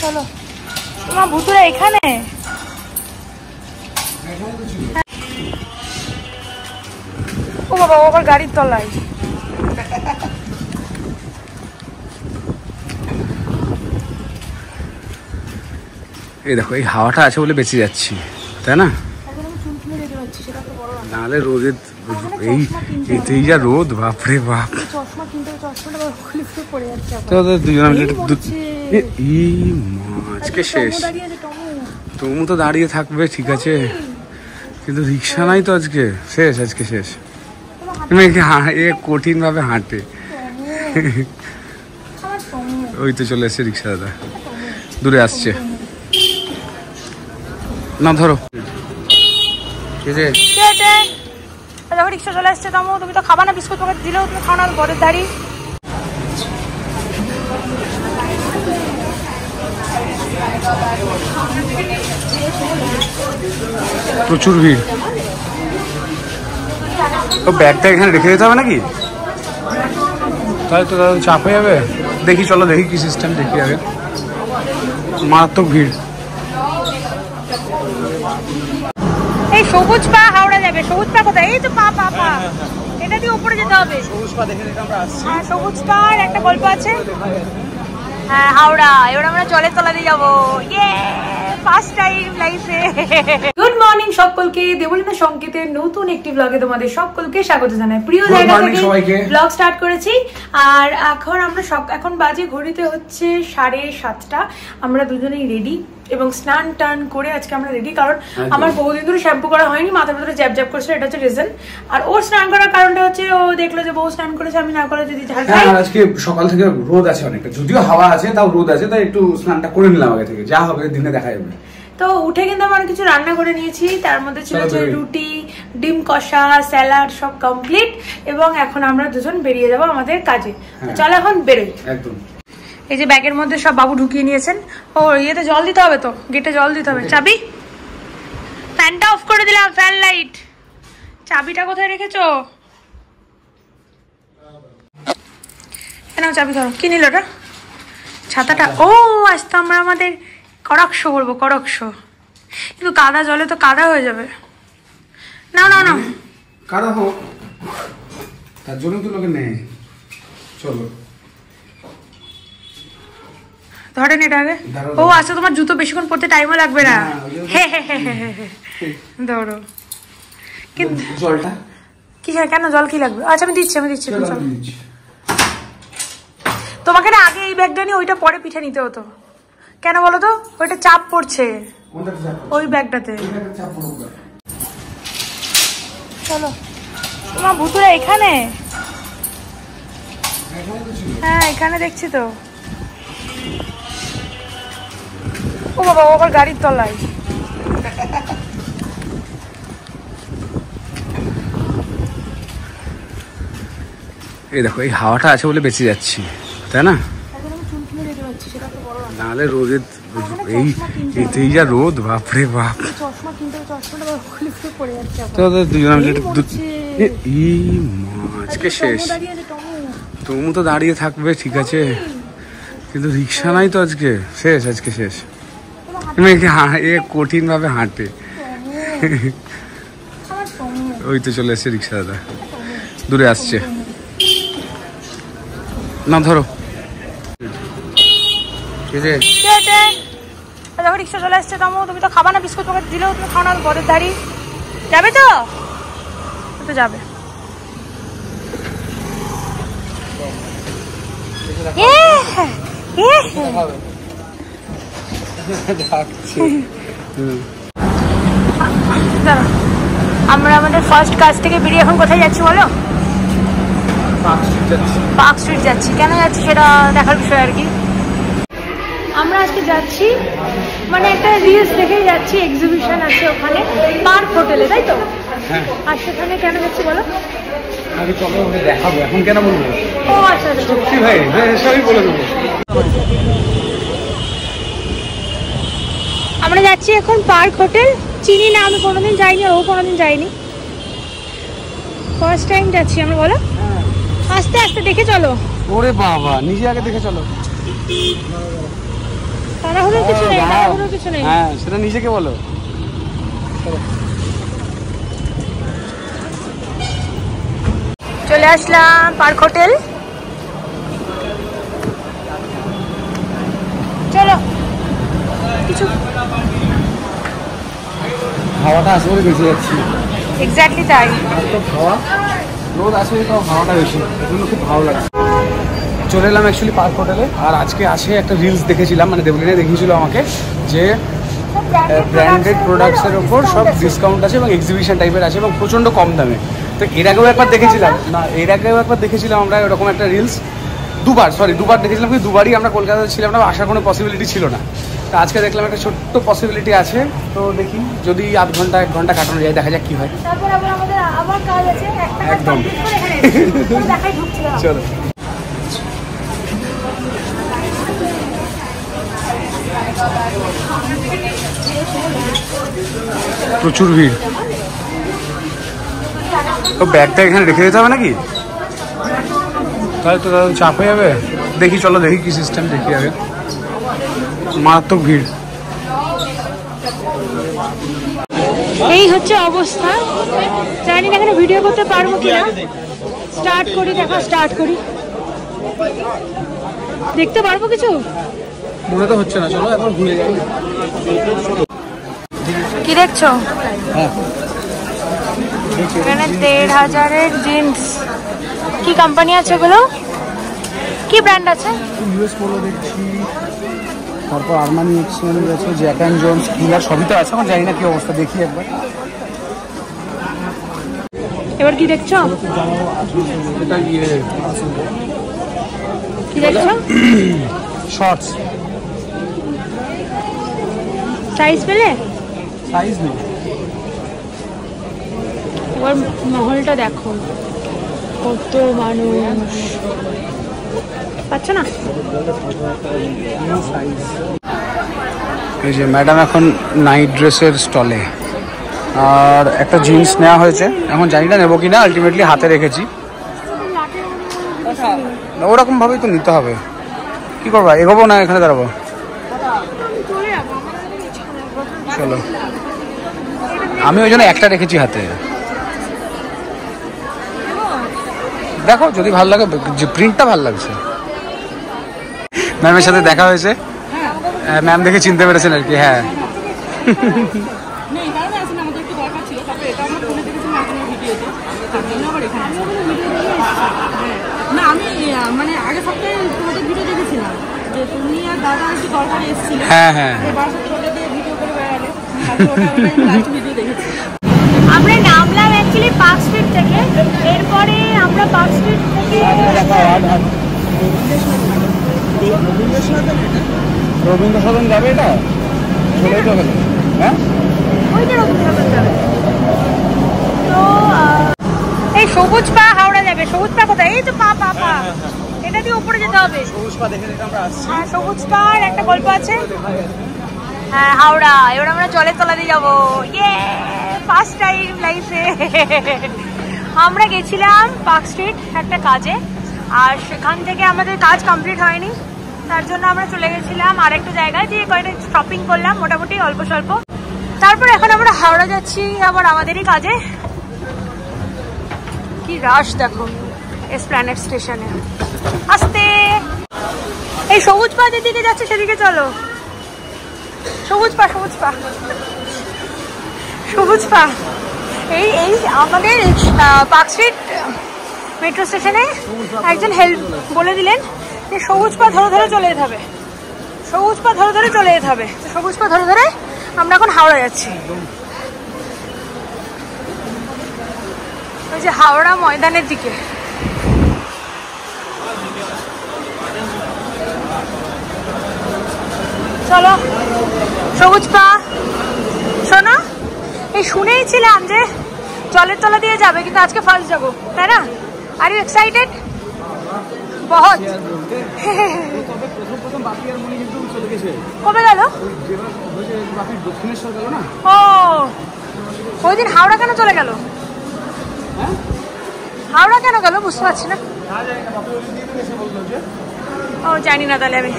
চলো তোমার ভুতুরা এখানে। ও বাবা, আবার গাড়ির তলায়। এই দেখো, এই হাওয়াটা আছে বলে বেঁচে যাচ্ছি, তাই না? নাহলে রোদের এই যা রোদ, বাপরে বাপ। দুজন আজকে শেষ। তুমি তো দাঁড়িয়ে থাকবে, ঠিক আছে, কিন্তু রিক্সা নাই তো আজকে। আজকে শেষ। কঠিন ভাবে হাঁটে। ওই তো চলে এসছে রিক্সা দাদা, দূরে আসছে না, ধরো। দেখো রিক্সা চলে আসছে। তুমি তো খাবা না, বিস্কুট তোমাকে দিলেও তুমি খাও না, বরের ধারি। প্রচুর ভিড়। তো ব্যাগটা এখানে রেখে দিতে হবে নাকি? তাহলে তো চাপ হয়ে যাবে। দেখি, চলো দেখি কি সিস্টেম, দেখি আগে। মারাত্মক ভিড়। এই সবুজ পা হাওড়া যাবে। সবুজ পা কোথায়? এই তো পা পা পা, এটা দিয়ে উপরে যেতে হবে। সবুজ পা দেখে আমরা আসছি। হ্যাঁ, সবুজ পার একটা গল্প আছে। হ্যাঁ, হাওড়া। এবার আমরা জলের তলা দিয়ে যাবো। ইয়ে, ফার্স্ট টাইম লাইফে। গুড মর্নিং সকলকে, দেবলীনা সংকেতের নতুন একটি ব্লগে তোমাদের সকলকে স্বাগত জানাই। প্রিয় জায়গা থেকে ব্লগ স্টার্ট করেছি। আর এখন বাজে ঘড়িতে হচ্ছে 7:30। আমরা দুজনেই রেডি এবং স্নান টান করে আজকে আমরা রেডি, কারণ আমার বহুদিন ধরে শ্যাম্পু করা হয়নি, মাথার ভিতরে জ্যাব জ্যাব করছিল, এটা হচ্ছে রিজন। আর ওর স্নান করার কারণটা হচ্ছে ও দেখলো যে বউ স্নান করেছে, আমি না করে যদি ঝাল খাই। আজকে সকাল থেকে রোদ আছে অনেকটা, যদিও হাওয়া আছে তাও রোদ আছে, তাই একটু স্নানটা করে নিলাম আগে থেকে, যা হবে দিনে দেখা যাবে। তো উঠে কিন্তু আমার কিছু রান্না করে নিয়েছি, তার মধ্যে ছিল যে রুটি, ডিম কষা, স্যালাড, সব কমপ্লিট। এবং এখন আমরা দুজন বেরিয়ে যাব আমাদের কাজে। চলো এখন বেরোই। একদম। এই যে ব্যাগের মধ্যে সব বাবু ঢুকিয়ে নিয়েছেন। ও ইয়েতে জল দিতে হবে, তো গেটে জল দিতে হবে। চাবি? ফ্যানটা অফ করে দিলাম, ফ্যান লাইট। চাবিটা কোথায় রেখেছো? কেন চাবি ধরো। কি নিল ওটা? ছাতাটা। ও আজ তো আমরা আমাদের করক্ষ করবো, করক্ষ। কিন্তু কাদা জলে তো কাদা হয়ে যাবে। না না না, কাদা হোক, তার জন্য তো লোকে নেই। চলো ধরেন এটা আগে। ও আচ্ছা, তোমার জুতো বেশিক্ষণ পরতে টাইমও লাগবে না। ধরো। কিন্তু জলটা কি হয়? কেন জল কি লাগবে? আচ্ছা আমি দিচ্ছি। তোমাকে না আগে এই ব্যাগটা নিয়ে ওইটা পরে পিঠে নিতে হতো। কেন বলো তো? ওইটা চাপ পড়ছে ওই ব্যাগটাতে। চলো তোমার ভুতুরা এখানে। হ্যাঁ, এখানে দেখছি তো। ও বাবা, আবার গাড়ির তলায়। এই দেখো, এই হাওয়াটা আছে বলে বেঁচে যাচ্ছি, তাই না? নাহলে রোদের এই যা রোদ, বাপরে বাপ। দুজন আজকে শেষ। তুমি তো দাঁড়িয়ে থাকবে, ঠিক আছে, কিন্তু রিক্সা নাই তো আজকে। আজকে শেষ। কঠিন ভাবে হাঁটে। ওই তো চলে এসছে রিক্সা দাদা, দূরে আসছে না, ধরো। দেখো রিক্সা চলে আসছে। তুমি তো খাবা না, বিস্কুট তোমাকে দিলেও তুমি খাও না, বরের ধারি। যাবে তো? তো যাবে। আমরা আমাদের ফার্স্ট কাজ থেকে বেরিয়ে এখন কোথায় যাচ্ছি বলো? পার্ক স্ট্রিট যাচ্ছি। কেন যাচ্ছি সেটা দেখার বিষয় আর কি। আমরা আজকে যাচ্ছি, মানে একটা রিলস দেখেই যাচ্ছি, এক্সিবিশন আছে ওখানে পার্ক হোটেলে, তাই তো? আর সেখানে কেন যাচ্ছি বলো? দেখাবো, এখন কেন বলবো? ও আচ্ছা সত্যি ভাই, সবই বলে দেবো। আমরা যাচ্ছি এখন পার্ক হোটেল। চিনি না, আমি কোনোদিন যাইনি, ও কোনোদিন যাইনি, ফার্স্ট টাইম যাচ্ছি আমরা। বলো আস্তে আস্তে দেখে চলো। ওরে বাবা, নিজে আগে দেখে চলো। তাড়াহুড়োর কিছু নেই, তাড়াহুড়োর কিছু নেই। হ্যাঁ, সেটা নিজেকে বলো। চলে আসলাম পার্ক হোটেল। চলো কিছু হাওয়াটা আসে বলে বেঁচে যাচ্ছি। এক্স্যাক্টলি তাই। তো হাওয়া রোদ আসে, তাও হাওয়াটা বেশি, এজন্য খুব ভালো লাগে। চলে এলাম অ্যাকচুয়ালি পার্ক হোটেলে। আর আজকে আসে একটা রিলস দেখেছিলাম, মানে দেবলিনে দেখিয়েছিল আমাকে, যে ব্র্যান্ডেড প্রোডাক্টসের ওপর সব ডিসকাউন্ট আছে এবং এক্সিবিশন টাইপের আছে এবং প্রচণ্ড কম দামে। তো এর আগেও একবার দেখেছিলাম, আমরা এরকম একটা রিলস দুবার দেখেছিলাম, কিন্তু দুবারই আমরা কলকাতায় ছিলাম না, আসার কোনো পসিবিলিটি ছিল না। তো আজকে দেখলাম একটা ছোট্ট পসিবিলিটি আছে, তো দেখি যদি আধ ঘন্টা 1 ঘন্টা কাটানো যায়, দেখা যাক কি হয়। তারপর আমাদের আবার কাজ আছে, একটা কাজ একদম। কমপ্লিট করে এখানে এসেছি। দেখাই ঢুকছি না। চলো। প্রচুর ভিড়। তো ব্যাগটা এখানে রেখে দিতে হবে নাকি? তাহলে তো চাপ হয়ে যাবে। দেখি, চলো দেখি কি সিস্টেম, দেখি আগে। মারাত্মক ভিড়। এই হচ্ছে অবস্থা। জানি না এখানে ভিডিও করতে পারবো কিনা। স্টার্ট করি। দেখতে পারবো কিছু? মনে তো হচ্ছে না, চলো এখন ঘুরে যাই। কি দেখছো? হ্যাঁ, এখানে 1500-এর জিন্স। কি কোম্পানি আছে এগুলো? কি ব্র্যান্ড আছে? ইউএস পোলো দেখছি, তারপর আরমানি এক্সচেঞ্জ আছে, জ্যাক অ্যান্ড জোন্স, কিলার, সবই তো আছে। এখন জানি না কি অবস্থা, দেখি একবার। এবার কি দেখছো? এটা কি দেখছো? শর্টস। সাইজ পেলে? সাইজ নেই। এবার মহলটা দেখো, কত মানুষ। পাচ্ছ না? এই যে ম্যাডাম এখন নাইট ড্রেসের স্টলে, আর একটা জিন্স নেওয়া হয়েছে। এখন জানি না নেবো কিনা, আলটিমেটলি হাতে রেখেছি। ওরকম ভাবেই তো নিতে হবে। কি করবো, এগোবো না এখানে দাঁড়াবো? চলো, আমি ওই জন্য একটা রেখেছি হাতে। দেখো যদি ভালো লাগে, যে প্রিন্টটা ভালো লাগছে। ম্যামের সাথে দেখা হয়েছে, ম্যাম দেখে চিনতে পেরেছেন আর কি। হ্যাঁ, না আমি মানে আগে সপ্তাহে তোমাদের ভিডিও দেখেছিলাম যে তুমি আর দাদা একটু দরকারে এসেছিলে। হ্যাঁ, হ্যাঁ। ভিডিও করে বেড়ালে, ভিডিও দেখেছি। আমরা নামলাম অ্যাকচুয়ালি পার্ক স্ট্রিট থেকে। এরপরে আমরা পার্ক স্ট্রিট থেকে রবীন্দ্র সদন যাবে, এটা চলেই তো গেল। হ্যাঁ, ওইটা রবীন্দ্রসদন যাবে। তো এই সবুজ পা হাওড়া যাবে। সবুজ পা কোথায়? এই তো পা। এটা দিয়ে উপরে যেতে হবে। হ্যাঁ, সবুজ পার একটা গল্প আছে। হ্যাঁ, হাওড়া। এবার আমরা জলের তলা দিয়ে যাবো। ইয়ে, ফার্স্ট টাইম লাইফে। আমরা গেছিলাম পার্ক স্ট্রিট একটা কাজে, আর সেখান থেকে আমাদের কাজ কমপ্লিট হয়নি, তার জন্য আমরা চলে গেছিলাম আরেকটা জায়গায়, দিয়ে কয়েকটা শপিং করলাম মোটামুটি অল্প স্বল্প। তারপর এখন আমরা হাওড়া যাচ্ছি আবার আমাদেরই কাজে। কি রাশ দেখো এসপ্ল্যানেড স্টেশনে। আস্তে, এই সবুজ পা যেদিকে যাচ্ছে সেদিকে চলো। সবুজ পা এই আমাদের পার্ক স্ট্রিট মেট্রো স্টেশনে একজন হেল্প বলে দিলেন যে সবুজ পা ধরে ধরে চলে যেতে হবে। সবুজ পা ধরে ধরে আমরা এখন হাওড়া যাচ্ছি। ওই যে হাওড়া ময়দানের দিকে। চলো, সবুজ পা। শোনো, এই শুনেইছিলাম যে জলের তলা দিয়ে যাবে, কিন্তু আজকে ফার্স্ট যাবো, তাই না? Are you excited? বহুত। কবে গেল? ও, ওই দিন হাওড়া কেন চলে গেল? হাওড়া কেন গেল বুঝতে পারছি না। ও জানি না তাহলে আমি।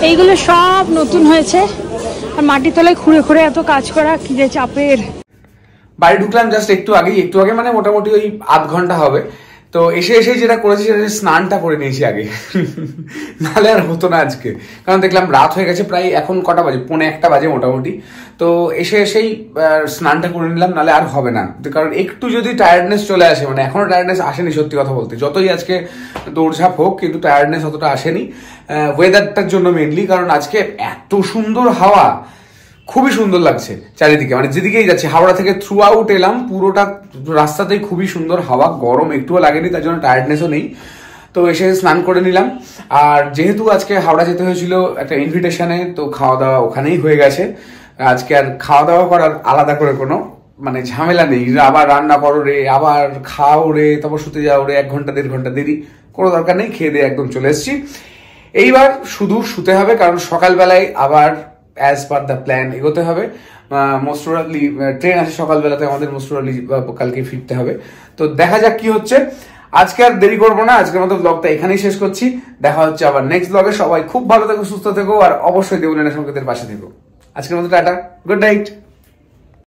এইগুলো সব নতুন হয়েছে, আর মাটির তলায় খুঁড়ে খুঁড়ে এত কাজ করা, কি যে চাপের। বাড়ি ঢুকলাম জাস্ট একটু আগে মানে মোটামুটি ওই আধ ঘন্টা হবে। তো এসে যেটা করেছি সেটা স্নানটা করে নিয়েছি আগে, নাহলে আর হতো না আজকে। কারণ দেখলাম রাত হয়ে গেছে প্রায়, এখন কটা বাজে, 1:45 বাজে মোটামুটি। তো এসেই স্নানটা করে নিলাম, নাহলে আর হবে না। কারণ একটু যদি টায়ার্ডনেস চলে আসে, মানে এখনো টায়ার্ডনেস আসেনি সত্যি কথা বলতে, যতই আজকে দৌড়ঝাঁপ হোক কিন্তু টায়ার্ডনেস অতটা আসেনি। ওয়েদারটার জন্য মেনলি, কারণ আজকে এত সুন্দর হাওয়া, খুবই সুন্দর লাগছে চারিদিকে, মানে যেদিকেই যাচ্ছে। হাওড়া থেকে থ্রু আউট এলাম, পুরোটা রাস্তাতেই খুবই সুন্দর হাওয়া, গরম একটুও লাগেনি, তার জন্য টায়ার্ডনেসও নেই। তো এসে স্নান করে নিলাম। আর যেহেতু আজকে হাওড়া যেতে হয়েছিল একটা ইনভিটেশনে, তো খাওয়া দাওয়া ওখানেই হয়ে গেছে। আজকে আর খাওয়া দাওয়া করার আলাদা করে কোনো মানে ঝামেলা নেই, আবার রান্না করো রে, আবার খাও রে, তারপর শুতে যাও রে, 1 ঘন্টা 1.5 ঘন্টা দেরি, কোনো দরকার নেই। খেয়ে দিয়ে একদম চলে এসেছি। এইবার শুধু শুতে হবে, কারণ সকালবেলায় আবার অ্যাজ পার দ্য প্ল্যান এগোতে হবে। মোস্ট প্রবাবলি ট্রেন আছে সকালবেলাতে, আমাদের মোস্ট প্রবাবলি কালকে ফিরতে হবে। তো দেখা যাক কি হচ্ছে। আজকে আর দেরি করবো না, আজকের মতো ব্লগটা এখানেই শেষ করছি। দেখা হচ্ছে আবার নেক্সট ব্লগে। সবাই খুব ভালো থেকো, সুস্থ থেকো, আর অবশ্যই দেবুলিনা সংকেতের পাশে থেকো। আজকের মতো টাটা, গুড নাইট।